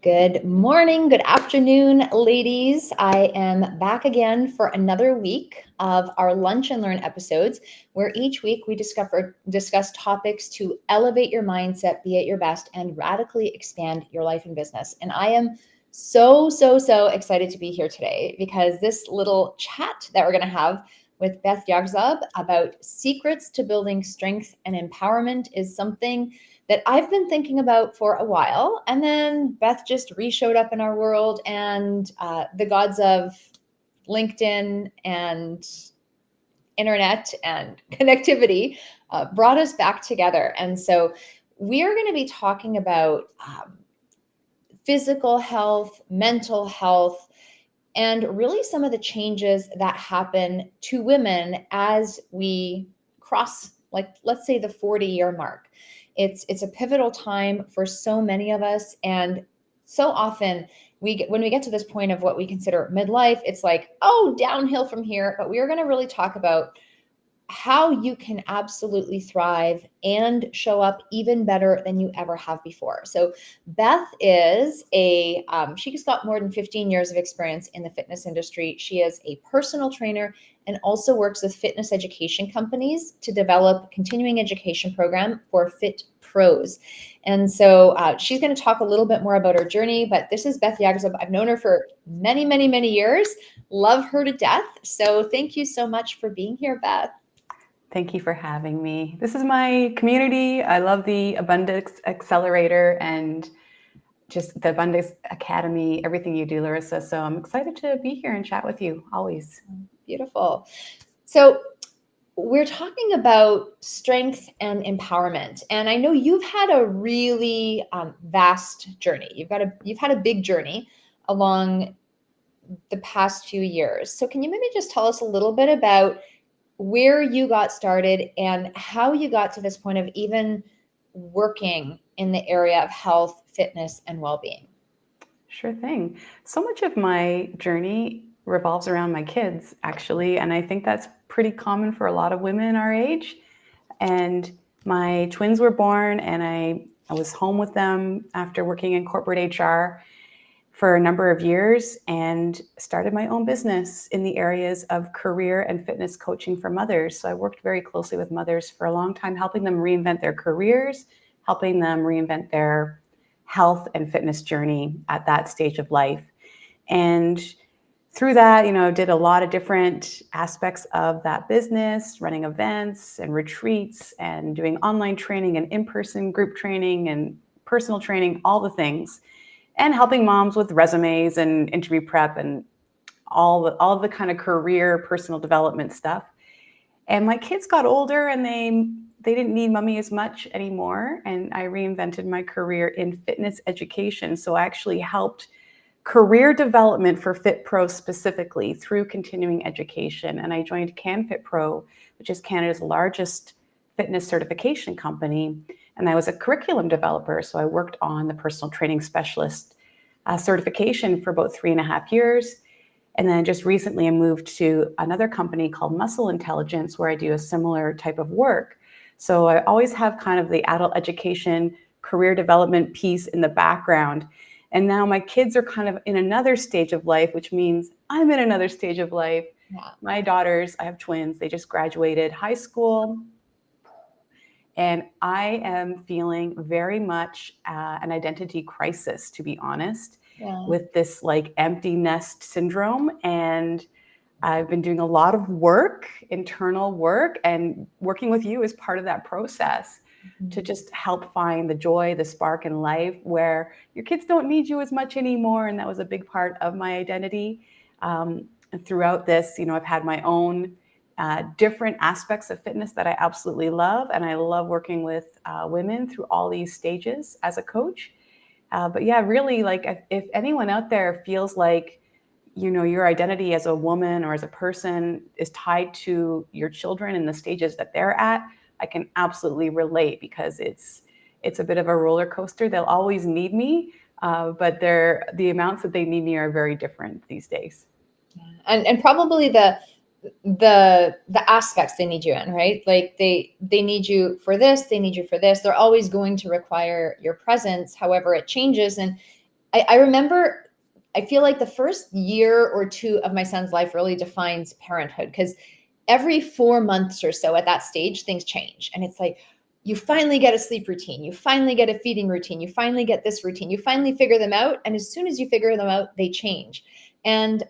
Good morning, good afternoon, ladies. I am back again for another week of our Lunch and Learn episodes, where each week we discuss topics to elevate your mindset, be at your best, and radically expand your life and business. And I am so excited to be here today because this little chat that we're going to have with Beth Yarzab about secrets to building strength and empowerment is something that I've been thinking about for a while. And then Beth just re-showed up in our world, and the gods of LinkedIn and internet and connectivity brought us back together. And so we are going to be talking about physical health, mental health, and really some of the changes that happen to women as we cross, like, let's say the 40-year mark. It's a pivotal time for so many of us. And so often when we get to this point of what we consider midlife, it's like, oh, downhill from here. But we are going to really talk about how you can absolutely thrive and show up even better than you ever have before. So Beth is she's got more than 15 years of experience in the fitness industry. She is a personal trainer and also works with fitness education companies to develop continuing education program for fit pros. And so she's going to talk a little bit more about her journey, but this is Beth Yarzab. I've known her for many years. Love her to death. So thank you so much for being here, Beth. Thank you for having me. This is my community. I love the Abundance Accelerator and just the Abundance Academy, everything you do, Larissa. So I'm excited to be here and chat with you always. Beautiful. So we're talking about strength and empowerment. And I know you've had a really vast journey. You've had a big journey along the past few years. So can you maybe just tell us a little bit about where you got started and how you got to this point of even working in the area of health, fitness, and well-being? Sure thing. So much of my journey revolves around my kids, actually, and I think that's pretty common for a lot of women our age. And my twins were born, and I was home with them after working in corporate HR for a number of years and started my own business in the areas of career and fitness coaching for mothers. So I worked very closely with mothers for a long time, helping them reinvent their careers, helping them reinvent their health and fitness journey at that stage of life. And through that, did a lot of different aspects of that business, running events and retreats and doing online training and in-person group training and personal training, all the things, and helping moms with resumes and interview prep and all the kind of career personal development stuff. And my kids got older and they didn't need mommy as much anymore. And I reinvented my career in fitness education. So I actually helped career development for Fit Pro specifically through continuing education. And I joined CanFit Pro, which is Canada's largest fitness certification company. And I was a curriculum developer. So I worked on the personal training specialist certification for about 3.5 years. And then just recently I moved to another company called Muscle Intelligence, where I do a similar type of work. So I always have kind of the adult education, career development piece in the background. And now my kids are kind of in another stage of life, which means I'm in another stage of life. Yeah. My daughters, I have twins, they just graduated high school. And I am feeling very much an identity crisis, to be honest, with this like empty nest syndrome. And I've been doing a lot of work, internal work, and working with you as part of that process to just help find the joy, the spark in life where your kids don't need you as much anymore. And that was a big part of my identity. And throughout this, I've had my own different aspects of fitness that I absolutely love. And I love working with women through all these stages as a coach. But yeah, really, like if anyone out there feels like, your identity as a woman or as a person is tied to your children and the stages that they're at, I can absolutely relate because it's a bit of a roller coaster. They'll always need me, but the amounts that they need me are very different these days. And probably the aspects they need you in, right? Like they need you for this, they need you for this. They're always going to require your presence. However, it changes. And I remember, I feel like the first year or two of my son's life really defines parenthood, because every 4 months or so at that stage, things change. And it's like, you finally get a sleep routine, you finally get a feeding routine, you finally get this routine, you finally figure them out. And as soon as you figure them out, they change. And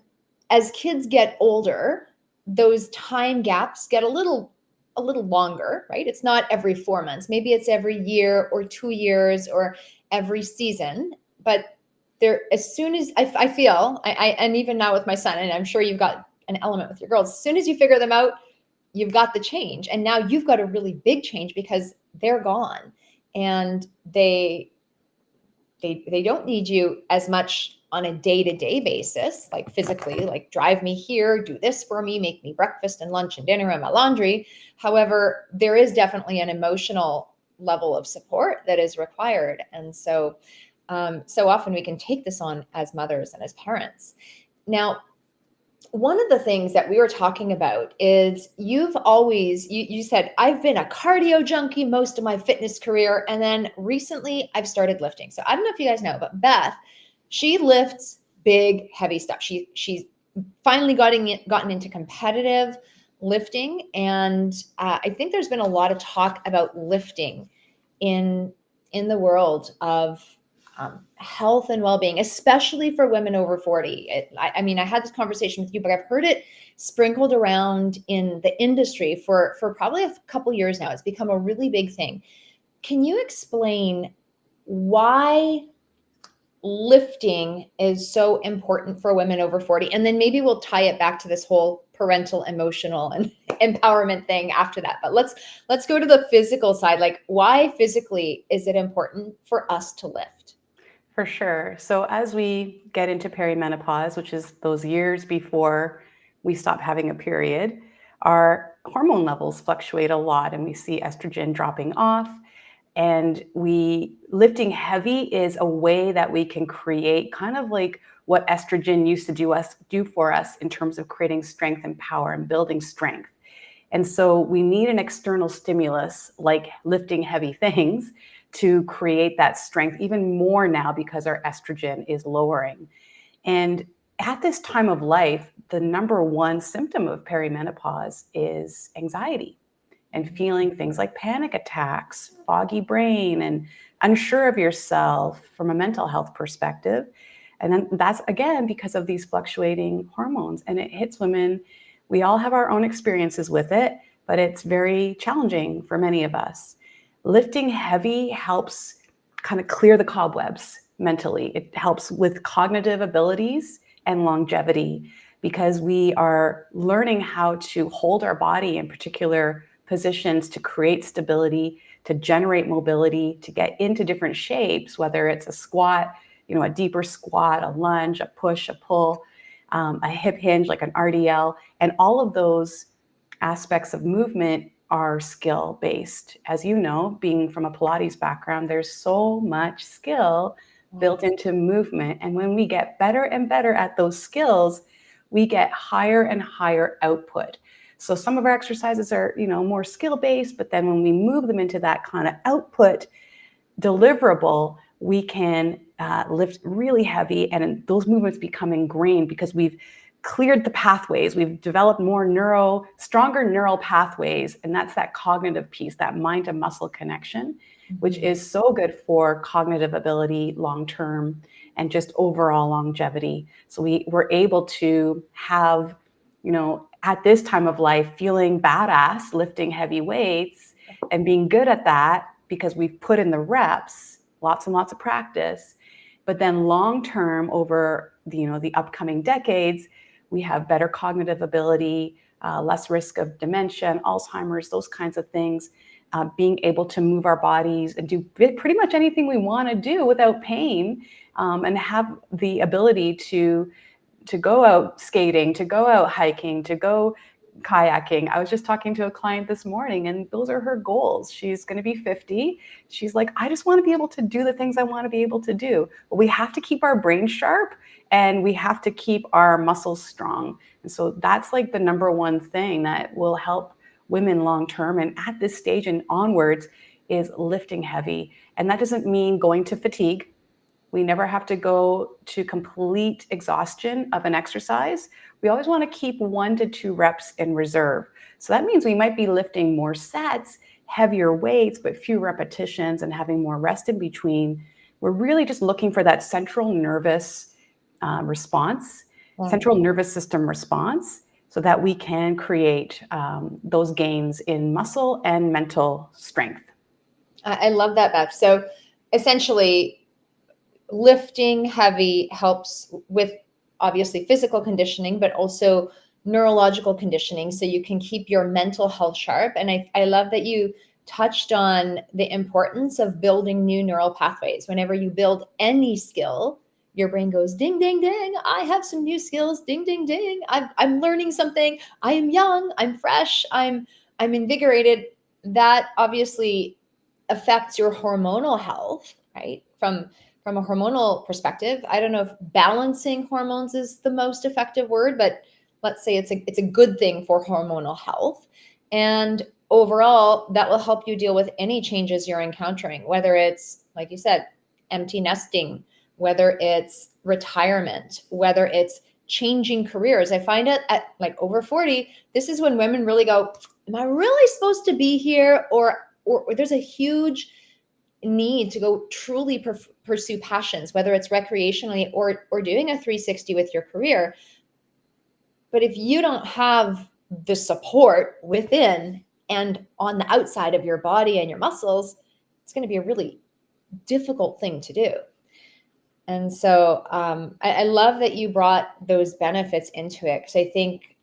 as kids get older, those time gaps get a little longer, right? It's not every 4 months. Maybe it's every year or 2 years or every season. But there, as soon as I feel, and even now with my son, and I'm sure you've got an element with your girls, as soon as you figure them out, you've got the change. And now you've got a really big change because they're gone, and they don't need you as much on a day-to-day basis, like physically, like drive me here, do this for me, make me breakfast and lunch and dinner and my laundry. However, there is definitely an emotional level of support that is required. And so so often we can take this on as mothers and as parents. Now, one of the things that we were talking about is you've always, you said, I've been a cardio junkie most of my fitness career. And then recently I've started lifting. So I don't know if you guys know, but Beth, she lifts big, heavy stuff. She's finally gotten into competitive lifting. And I think there's been a lot of talk about lifting in the world of health and well-being, especially for women over 40. I mean, I had this conversation with you, but I've heard it sprinkled around in the industry for probably a couple years now. It's become a really big thing. Can you explain why lifting is so important for women over 40? And then maybe we'll tie it back to this whole parental emotional and empowerment thing after that. But let's go to the physical side. Like, why physically is it important for us to lift? For sure. So as we get into perimenopause, which is those years before we stop having a period, our hormone levels fluctuate a lot and we see estrogen dropping off. And lifting heavy is a way that we can create kind of like what estrogen used to do for us in terms of creating strength and power and building strength. And so we need an external stimulus like lifting heavy things to create that strength even more now because our estrogen is lowering. And at this time of life, the number one symptom of perimenopause is anxiety and feeling things like panic attacks, foggy brain, and unsure of yourself from a mental health perspective. And then that's again because of these fluctuating hormones, and it hits women. We all have our own experiences with it, but it's very challenging for many of us. Lifting heavy helps kind of clear the cobwebs mentally. It helps with cognitive abilities and longevity because we are learning how to hold our body in particular positions to create stability, to generate mobility, to get into different shapes, whether it's a squat, a deeper squat, a lunge, a push, a pull, a hip hinge like an RDL, and all of those aspects of movement are skill based. As you know, being from a Pilates background, there's so much skill built into movement. And when we get better and better at those skills, we get higher and higher output. So some of our exercises are, more skill based, but then when we move them into that kind of output deliverable, we can lift really heavy, and those movements become ingrained because we've cleared the pathways. We've developed stronger neural pathways, and that's that cognitive piece, that mind to muscle connection, which is so good for cognitive ability long-term and just overall longevity. So we're able to have, at this time of life, feeling badass, lifting heavy weights and being good at that because we've put in the reps, lots and lots of practice. But then long-term over the upcoming decades, we have better cognitive ability, less risk of dementia and Alzheimer's, those kinds of things, being able to move our bodies and do pretty much anything we want to do without pain, and have the ability to go out skating, to go out hiking, to go kayaking. I was just talking to a client this morning, and those are her goals. She's going to be 50. She's like, I just want to be able to do the things I want to be able to do. But we have to keep our brain sharp and we have to keep our muscles strong. And so that's like the number one thing that will help women long term. And at this stage and onwards is lifting heavy. And that doesn't mean going to fatigue. We never have to go to complete exhaustion of an exercise. We always want to keep 1 to 2 reps in reserve. So that means we might be lifting more sets, heavier weights, but few repetitions and having more rest in between. We're really just looking for that central nervous response, central nervous system response, so that we can create those gains in muscle and mental strength. I love that, Beth. So essentially, lifting heavy helps with obviously physical conditioning, but also neurological conditioning. So you can keep your mental health sharp. And I love that you touched on the importance of building new neural pathways. Whenever you build any skill, your brain goes ding, ding, ding. I have some new skills. Ding, ding, ding. I'm learning something. I am young. I'm fresh. I'm invigorated. That obviously affects your hormonal health, right? From a hormonal perspective, I don't know if balancing hormones is the most effective word, but let's say it's a good thing for hormonal health. And overall, that will help you deal with any changes you're encountering, whether it's, like you said, empty nesting, whether it's retirement, whether it's changing careers. I find it at like over 40, this is when women really go, am I really supposed to be here? Or there's a huge need to go truly pursue passions, whether it's recreationally or doing a 360 with your career. But if you don't have the support within and on the outside of your body and your muscles, it's going to be a really difficult thing to do. And so I love that you brought those benefits into it, because I think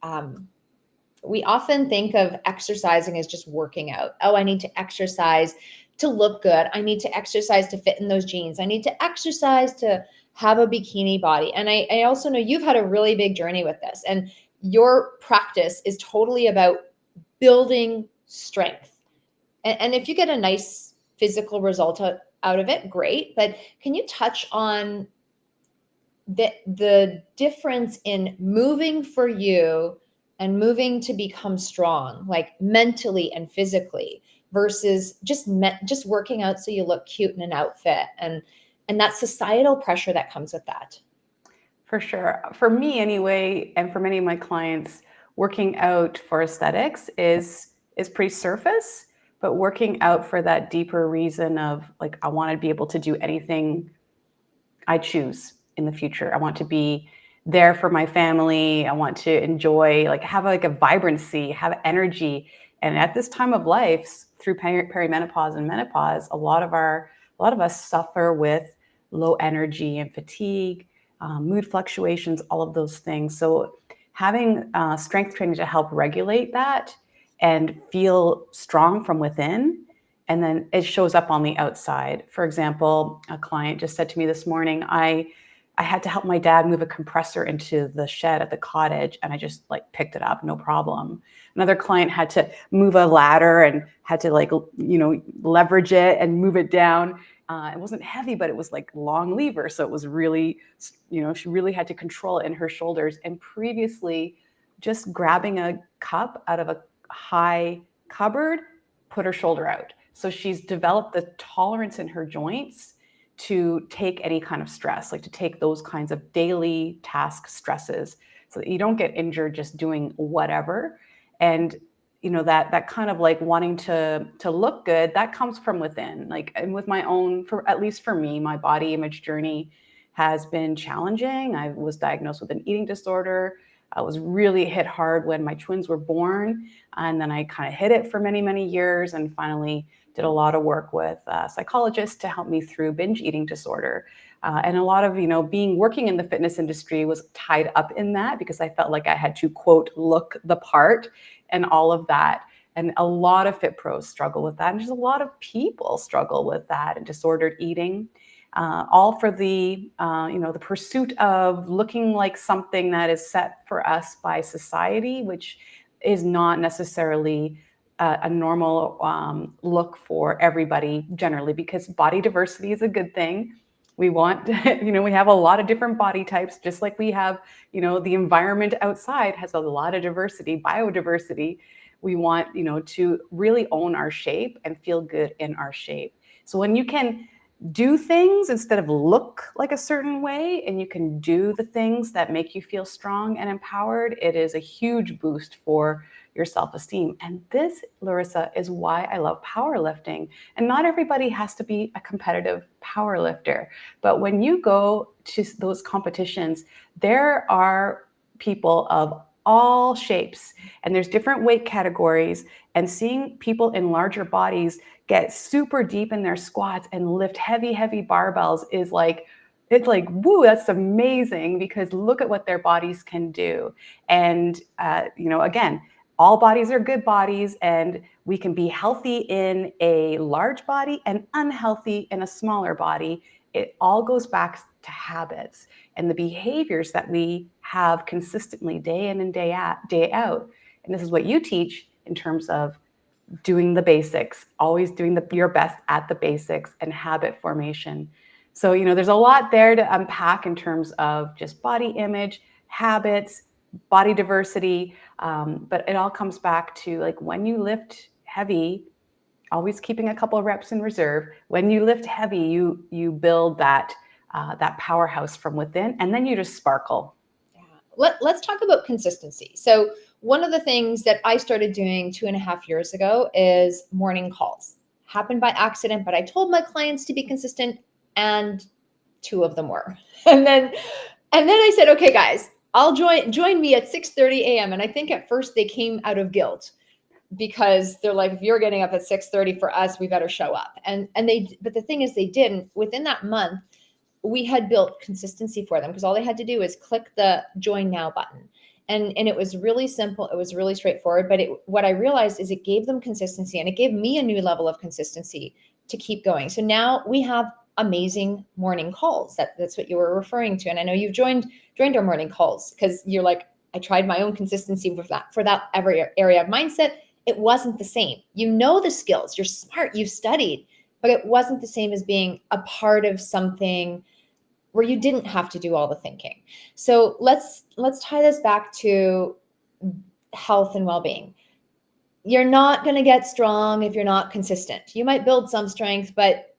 we often think of exercising as just working out. Oh, I need to exercise to look good. I need to exercise to fit in those jeans. I need to exercise to have a bikini body. And I also know you've had a really big journey with this, and your practice is totally about building strength. And if you get a nice physical result out of it, great. But can you touch on the difference in moving for you and moving to become strong, like mentally and physically, versus just working out so you look cute in an outfit, and that societal pressure that comes with that? For sure. For me anyway, and for many of my clients, working out for aesthetics is pretty surface, but working out for that deeper reason of like, I want to be able to do anything I choose in the future. I want to be there for my family. I want to enjoy, like have like a vibrancy, have energy. And at this time of life, through perimenopause and menopause, a lot of us suffer with low energy and fatigue, mood fluctuations, all of those things. So having strength training to help regulate that and feel strong from within, and then it shows up on the outside. For example, a client just said to me this morning, I had to help my dad move a compressor into the shed at the cottage, and I just like picked it up, no problem. Another client had to move a ladder and had to leverage it and move it down. It wasn't heavy, but it was like long lever. So it was really, she really had to control it in her shoulders. And previously, just grabbing a cup out of a high cupboard put her shoulder out. So she's developed the tolerance in her joints to take any kind of stress, like to take those kinds of daily task stresses, so that you don't get injured just doing whatever. And that kind of like wanting to look good, that comes from within. Like, and with my own, at least for me, my body image journey has been challenging. I was diagnosed with an eating disorder. I was really hit hard when my twins were born, and then I kind of hid it for many, many years, and finally did a lot of work with psychologists to help me through binge eating disorder. And a lot of, working in the fitness industry was tied up in that, because I felt like I had to, quote, look the part and all of that. And a lot of fit pros struggle with that. And just a lot of people struggle with that and disordered eating, all for the pursuit of looking like something that is set for us by society, which is not necessarily a normal look for everybody generally, because body diversity is a good thing. We want, we have a lot of different body types, just like we have, the environment outside has a lot of diversity, biodiversity. We want, to really own our shape and feel good in our shape. So when you can do things instead of look like a certain way, and you can do the things that make you feel strong and empowered, it is a huge boost for your self-esteem. And this, Larissa, is why I love powerlifting. And not everybody has to be a competitive powerlifter, but when you go to those competitions, there are people of all shapes, and there's different weight categories, and seeing people in larger bodies get super deep in their squats and lift heavy, heavy barbells is like, it's like, woo, that's amazing, because look at what their bodies can do. And, again, all bodies are good bodies, and we can be healthy in a large body and unhealthy in a smaller body. It all goes back to habits and the behaviors that we have consistently day in and day out. And this is what you teach in terms of doing the basics, always doing your best at the basics and habit formation. So, there's a lot there to unpack in terms of just body image, habits, body diversity. But it all comes back to, like, when you lift heavy, always keeping a couple of reps in reserve. When you lift heavy, you build that powerhouse from within, and then you just sparkle. Let's talk about consistency. So one of the things that I started doing 2.5 years ago is morning calls. Happened by accident, but I told my clients to be consistent, and 2 of them were. And then I said, okay, guys, I'll join me at 6:30 a.m. And I think at first they came out of guilt, because they're like, if you're getting up at 6:30 for us, we better show up. But the thing is, they didn't. Within that month, we had built consistency for them, because all they had to do is click the join now button. And it was really simple. It was really straightforward. But what I realized is it gave them consistency, and it gave me a new level of consistency to keep going. So now we have amazing morning calls. That's what you were referring to. And I know you've joined our morning calls, because you're like, I tried my own consistency for that every area of mindset. It wasn't the same. You know the skills, you're smart, you've studied, but it wasn't the same as being a part of something where you didn't have to do all the thinking. So let's tie this back to health and well-being. You're not going to get strong if you're not consistent. You might build some strength, but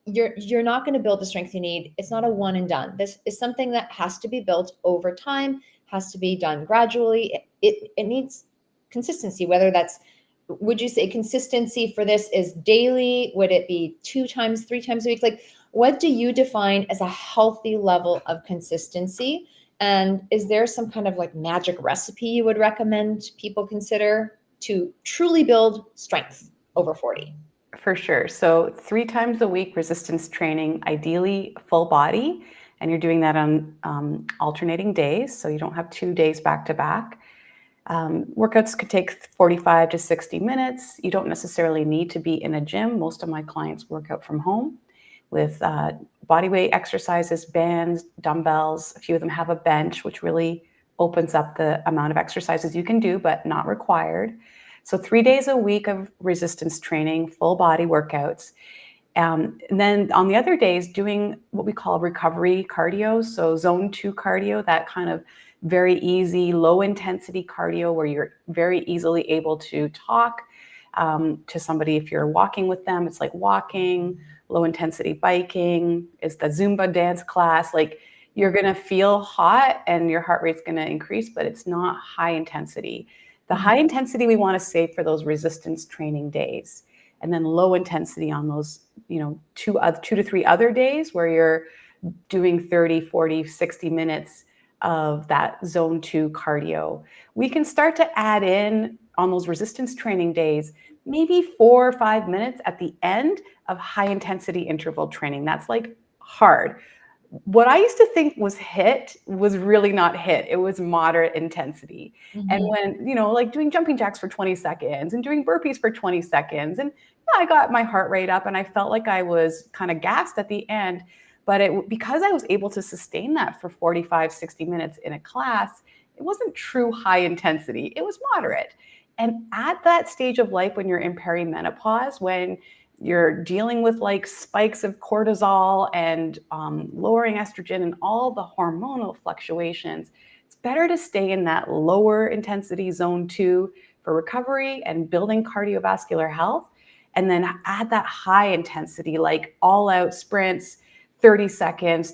you're not going to build the strength you need. It's not a one and done. This is something that has to be built over time, has to be done gradually. It needs consistency, whether that's, would you say consistency for this is daily? Would it be 2 times, 3 times a week? Like, what do you define as a healthy level of consistency? And is there some kind of like magic recipe you would recommend people consider to truly build strength over 40? For sure. So 3 times a week resistance training, ideally full body, and you're doing that on alternating days, so you don't have 2 days back to back. Workouts could take 45 to 60 minutes. You don't necessarily need to be in a gym. Most of my clients work out from home with body weight exercises, bands, dumbbells. A few of them have a bench, which really opens up the amount of exercises you can do, but not required. So 3 days a week of resistance training, full body workouts. And then on the other days, doing what we call recovery cardio. So zone 2 cardio, that kind of very easy, low intensity cardio where you're very easily able to talk to somebody. If you're walking with them, it's like walking. Low intensity biking is the Zumba dance class. Like, you're going to feel hot and your heart rate's going to increase, but it's not high intensity. The high intensity we want to save for those resistance training days, and then low intensity on those, 2 to 3 other days where you're doing 30, 40, 60 minutes of that zone 2 cardio. We can start to add in on those resistance training days, maybe 4 or 5 minutes at the end of high intensity interval training. That's like hard. What I used to think was HIIT was really not HIIT. It was moderate intensity. Mm-hmm. And when, like doing jumping jacks for 20 seconds and doing burpees for 20 seconds, and I got my heart rate up and I felt like I was kind of gassed at the end. But because I was able to sustain that for 45, 60 minutes in a class, it wasn't true high intensity. It was moderate. And at that stage of life, when you're in perimenopause, when you're dealing with like spikes of cortisol and lowering estrogen and all the hormonal fluctuations, it's better to stay in that lower intensity zone 2 for recovery and building cardiovascular health. and then add that high intensity, like all out sprints, 30 seconds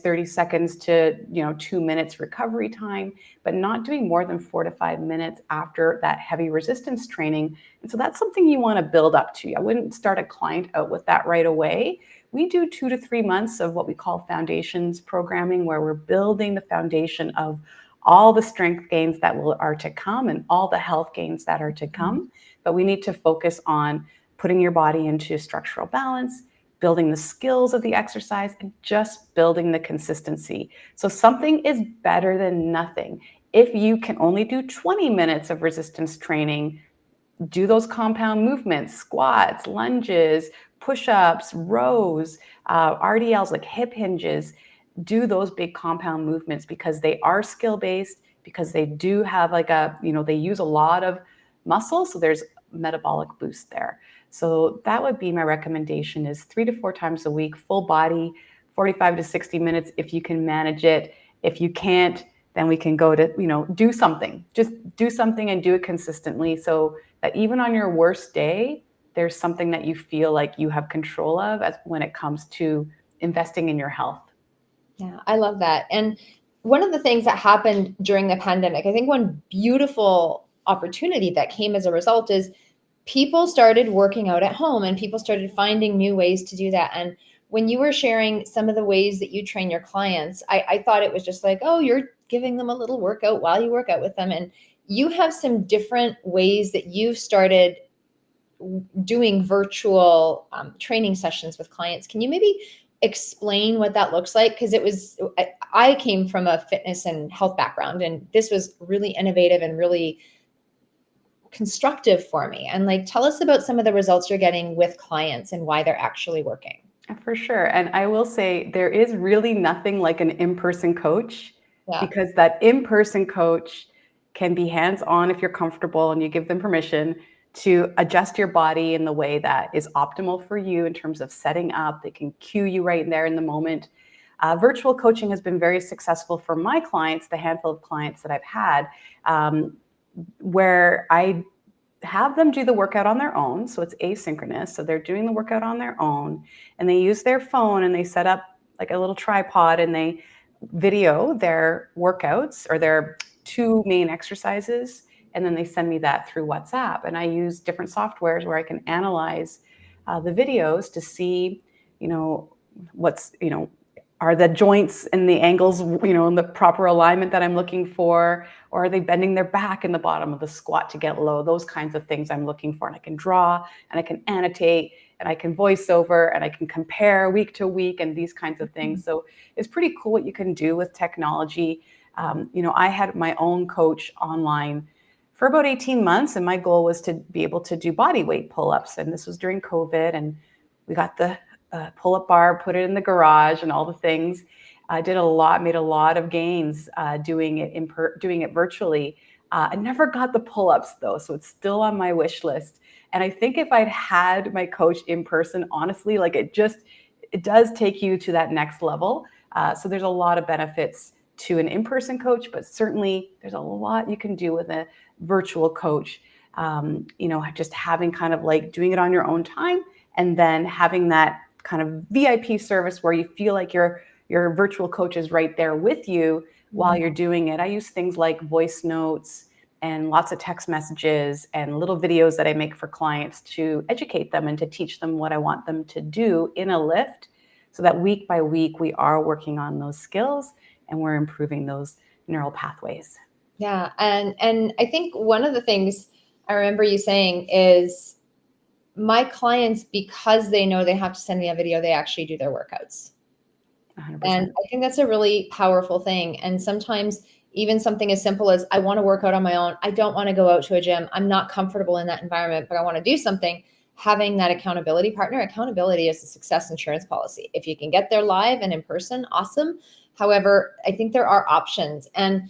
to 2 minutes recovery time, but not doing more than 4 to 5 minutes after that heavy resistance training. And so that's something you want to build up to. I wouldn't start a client out with that right away. We do 2 to 3 months of what we call foundations programming, where we're building the foundation of all the strength gains that are to come and all the health gains that are to come. But we need to focus on putting your body into structural balance, building the skills of the exercise, and just building the consistency. So something is better than nothing. If you can only do 20 minutes of resistance training, do those compound movements, squats, lunges, push-ups, rows, RDLs like hip hinges. Do those big compound movements because they are skill-based, because they do have they use a lot of muscle, so there's metabolic boost there. So that would be my recommendation, is 3 to 4 times a week, full body, 45 to 60 minutes if you can manage it. If you can't, then we can go to, do something. Just do something and do it consistently, so that even on your worst day, there's something that you feel like you have control of when it comes to investing in your health. Yeah, I love that. And one of the things that happened during the pandemic, I think one beautiful opportunity that came as a result is people started working out at home and people started finding new ways to do that. And when you were sharing some of the ways that you train your clients, I thought it was just like, oh, you're giving them a little workout while you work out with them. And you have some different ways that you've started doing virtual training sessions with clients. Can you maybe explain what that looks like? Because I came from a fitness and health background, and this was really innovative and really constructive for me. And like, tell us about some of the results you're getting with clients and why they're actually working. For sure. And I will say there is really nothing like an in-person coach, Yeah. because that in-person coach can be hands-on if you're comfortable and you give them permission to adjust your body in the way that is optimal for you in terms of setting up. They can cue you right there in the moment. Virtual coaching has been very successful for my clients, the handful of clients that I've had, where I have them do the workout on their own. So it's asynchronous. So they're doing the workout on their own, and they use their phone and they set up like a little tripod and they video their workouts or their 2 main exercises. And then they send me that through WhatsApp. And I use different softwares where I can analyze the videos to see, what's, are the joints and the angles, in the proper alignment that I'm looking for? Or are they bending their back in the bottom of the squat to get low? Those kinds of things I'm looking for. And I can draw and I can annotate and I can voice over and I can compare week to week and these kinds of things. So it's pretty cool what you can do with technology. I had my own coach online for about 18 months, and my goal was to be able to do body weight pull-ups. And this was during COVID, and we got the pull-up bar, put it in the garage and all the things. I made a lot of gains doing it virtually. I never got the pull-ups though, so it's still on my wish list. And I think if I'd had my coach in person, honestly, like it does take you to that next level. So there's a lot of benefits to an in-person coach, but certainly there's a lot you can do with a virtual coach. Just having kind of like doing it on your own time, and then having that kind of VIP service where you feel like your virtual coach is right there with you while you're doing it. I use things like voice notes and lots of text messages and little videos that I make for clients to educate them and to teach them what I want them to do in a lift, so that week by week we are working on those skills and we're improving those neural pathways. Yeah. And I think one of the things I remember you saying is, my clients, because they know they have to send me a video, they actually do their workouts. 100%. And I think that's a really powerful thing. And sometimes even something as simple as, I want to work out on my own. I don't want to go out to a gym. I'm not comfortable in that environment, but I want to do something. Having that accountability partner. Accountability is a success insurance policy. If you can get there live and in person, awesome. However, I think there are options. And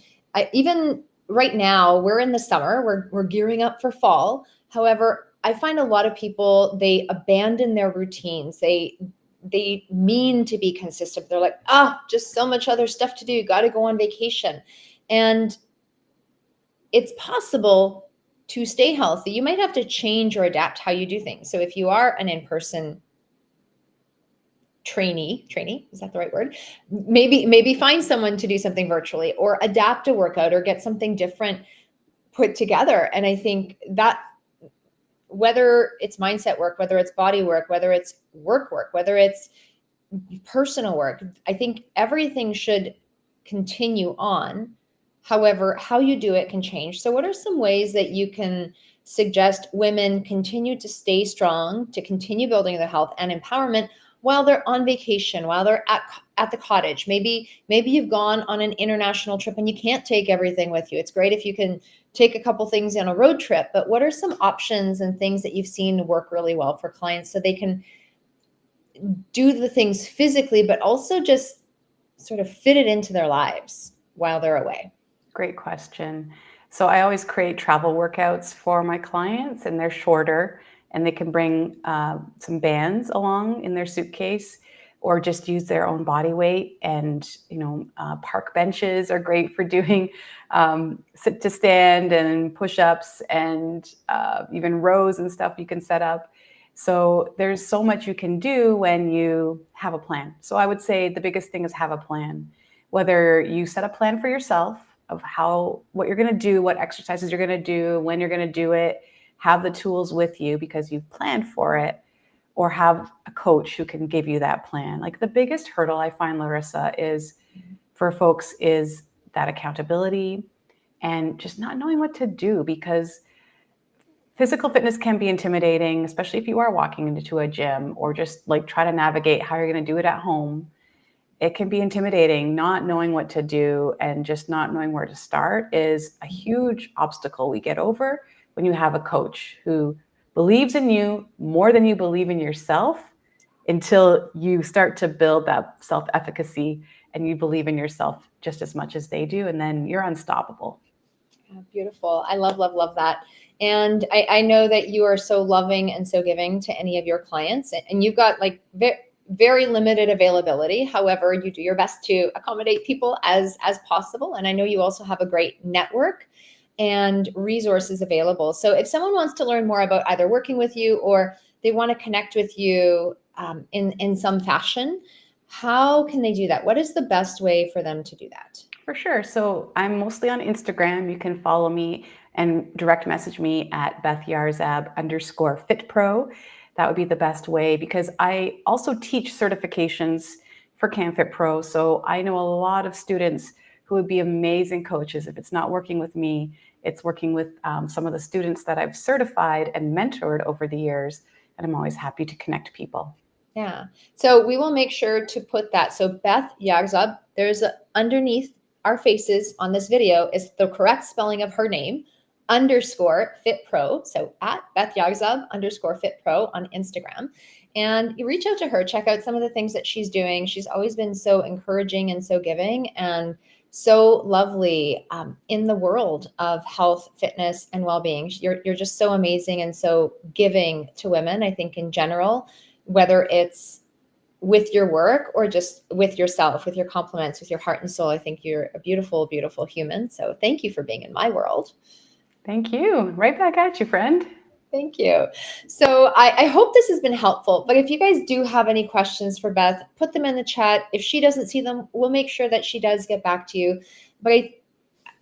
even right now, we're in the summer, we're gearing up for fall. However, I find a lot of people, they abandon their routines. They mean to be consistent. They're like, just so much other stuff to do. Got to go on vacation. And it's possible to stay healthy, you might have to change or adapt how you do things. So if you are an in-person trainee, is that the right word? Maybe find someone to do something virtually, or adapt a workout, or get something different put together. And I think that whether it's mindset work, whether it's body work, whether it's work, whether it's personal work, I think everything should continue on. However, how you do it can change. So what are some ways that you can suggest women continue to stay strong, to continue building their health and empowerment while they're on vacation, while they're at the cottage? Maybe you've gone on an international trip and you can't take everything with you. It's great if you can take a couple things on a road trip, but what are some options and things that you've seen work really well for clients so they can do the things physically, but also just sort of fit it into their lives while they're away? Great question. So I always create travel workouts for my clients, and they're shorter, and they can bring some bands along in their suitcase, or just use their own body weight. And park benches are great for doing sit to stand and push-ups, and even rows and stuff you can set up. So there's so much you can do when you have a plan. So I would say the biggest thing is have a plan. Whether you set a plan for yourself of what you're going to do, what exercises you're going to do, when you're going to do it, have the tools with you because you've planned for it, or have a coach who can give you that plan. Like, the biggest hurdle I find, Larissa, is for folks is that accountability and just not knowing what to do, because physical fitness can be intimidating, especially if you are walking into a gym, or just like try to navigate how you're going to do it at home. It can be intimidating. Not knowing what to do and just not knowing where to start is a huge obstacle we get over when you have a coach who believes in you more than you believe in yourself, until you start to build that self-efficacy and you believe in yourself just as much as they do, and then you're unstoppable. Oh, beautiful. I love that. And I know that you are so loving and so giving to any of your clients, and you've got like very limited availability. However, you do your best to accommodate people as possible. And I know you also have a great network and resources available. So if someone wants to learn more about either working with you, or they want to connect with you in some fashion, how can they do that? What is the best way for them to do that? For sure. So I'm mostly on Instagram. You can follow me and direct message me at Beth Yarzab _FitPro. That would be the best way, because I also teach certifications for CanFit Pro. So I know a lot of students who would be amazing coaches. If it's not working with me, it's working with some of the students that I've certified and mentored over the years. And I'm always happy to connect people. Yeah. So we will make sure to put that. So Beth Yarzab, there's underneath our faces on this video is the correct spelling of her name, _FitPro. So at Beth Yarzab _FitPro on Instagram. And you reach out to her, check out some of the things that she's doing. She's always been so encouraging and so giving and so lovely in the world of health, fitness, and well-being. You're just so amazing and so giving to women, I think, in general, whether it's with your work or just with yourself, with your compliments, with your heart and soul. I think you're a beautiful, beautiful human. So thank you for being in my world. Thank you. Right back at you, friend. Thank you. So I hope this has been helpful. But if you guys do have any questions for Beth, put them in the chat. If she doesn't see them, we'll make sure that she does get back to you. But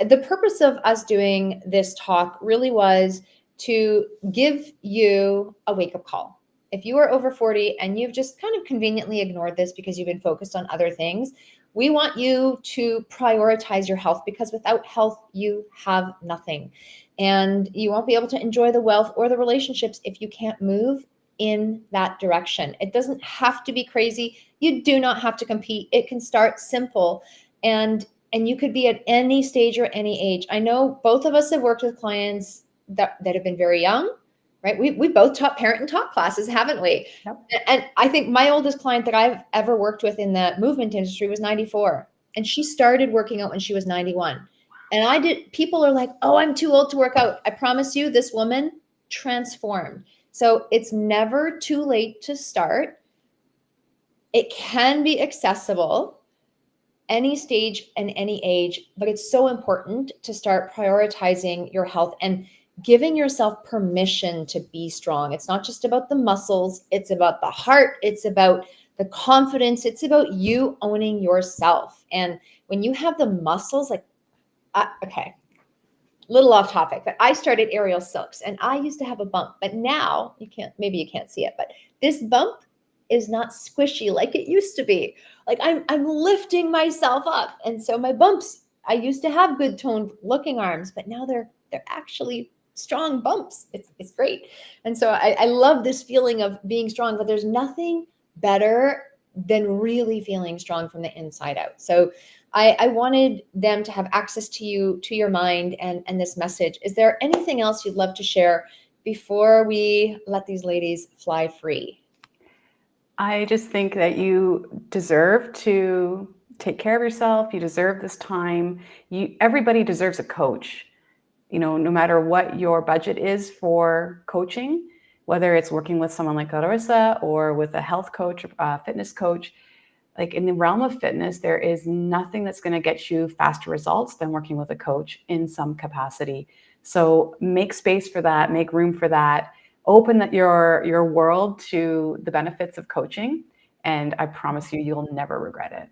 the purpose of us doing this talk really was to give you a wake-up call. If you are over 40 and you've just kind of conveniently ignored this because you've been focused on other things, we want you to prioritize your health, because without health, you have nothing. And you won't be able to enjoy the wealth or the relationships if you can't move in that direction. It doesn't have to be crazy. You do not have to compete. It can start simple. And you could be at any stage or any age. I know both of us have worked with clients that have been very young, right? We both taught parent and talk classes, haven't we? Yep. And I think my oldest client that I've ever worked with in the movement industry was 94. And she started working out when she was 91. And people are like, oh, I'm too old to work out. I promise you, this woman transformed. So it's never too late to start. It can be accessible any stage and any age, but it's so important to start prioritizing your health. And giving yourself permission to be strong. It's not just about the muscles, it's about the heart, it's about the confidence, it's about you owning yourself. And when you have the muscles, like, okay, little off topic, but I started aerial silks and I used to have a bump, but now maybe you can't see it, but this bump is not squishy like it used to be. Like I'm lifting myself up. And so my bumps, I used to have good toned looking arms, but now they're actually strong bumps. It's great. And so I love this feeling of being strong, but there's nothing better than really feeling strong from the inside out. So I wanted them to have access to you, to your mind, and this message. Is there anything else you'd love to share before we let these ladies fly free? I just think that you deserve to take care of yourself. You deserve this time. Everybody deserves a coach. No matter what your budget is for coaching, whether it's working with someone like Larissa or with a health coach, fitness coach, like in the realm of fitness, there is nothing that's going to get you faster results than working with a coach in some capacity. So make space for that, make room for that, open your world to the benefits of coaching. And I promise you, you'll never regret it.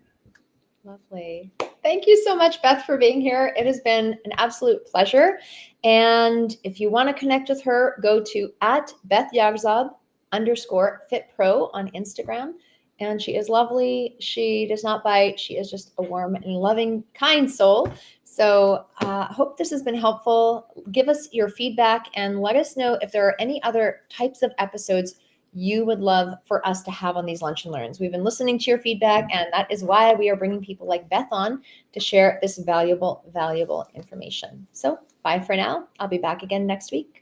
Lovely. Thank you so much, Beth, for being here. It has been an absolute pleasure. And if you want to connect with her, go to @BethYarzab_FitPro on Instagram. And she is lovely. She does not bite. She is just a warm and loving, kind soul. So I hope this has been helpful. Give us your feedback and let us know if there are any other types of episodes you would love for us to have on these Lunch and Learns. We've been listening to your feedback, and that is why we are bringing people like Beth on to share this valuable information. So bye for now. I'll be back again next week.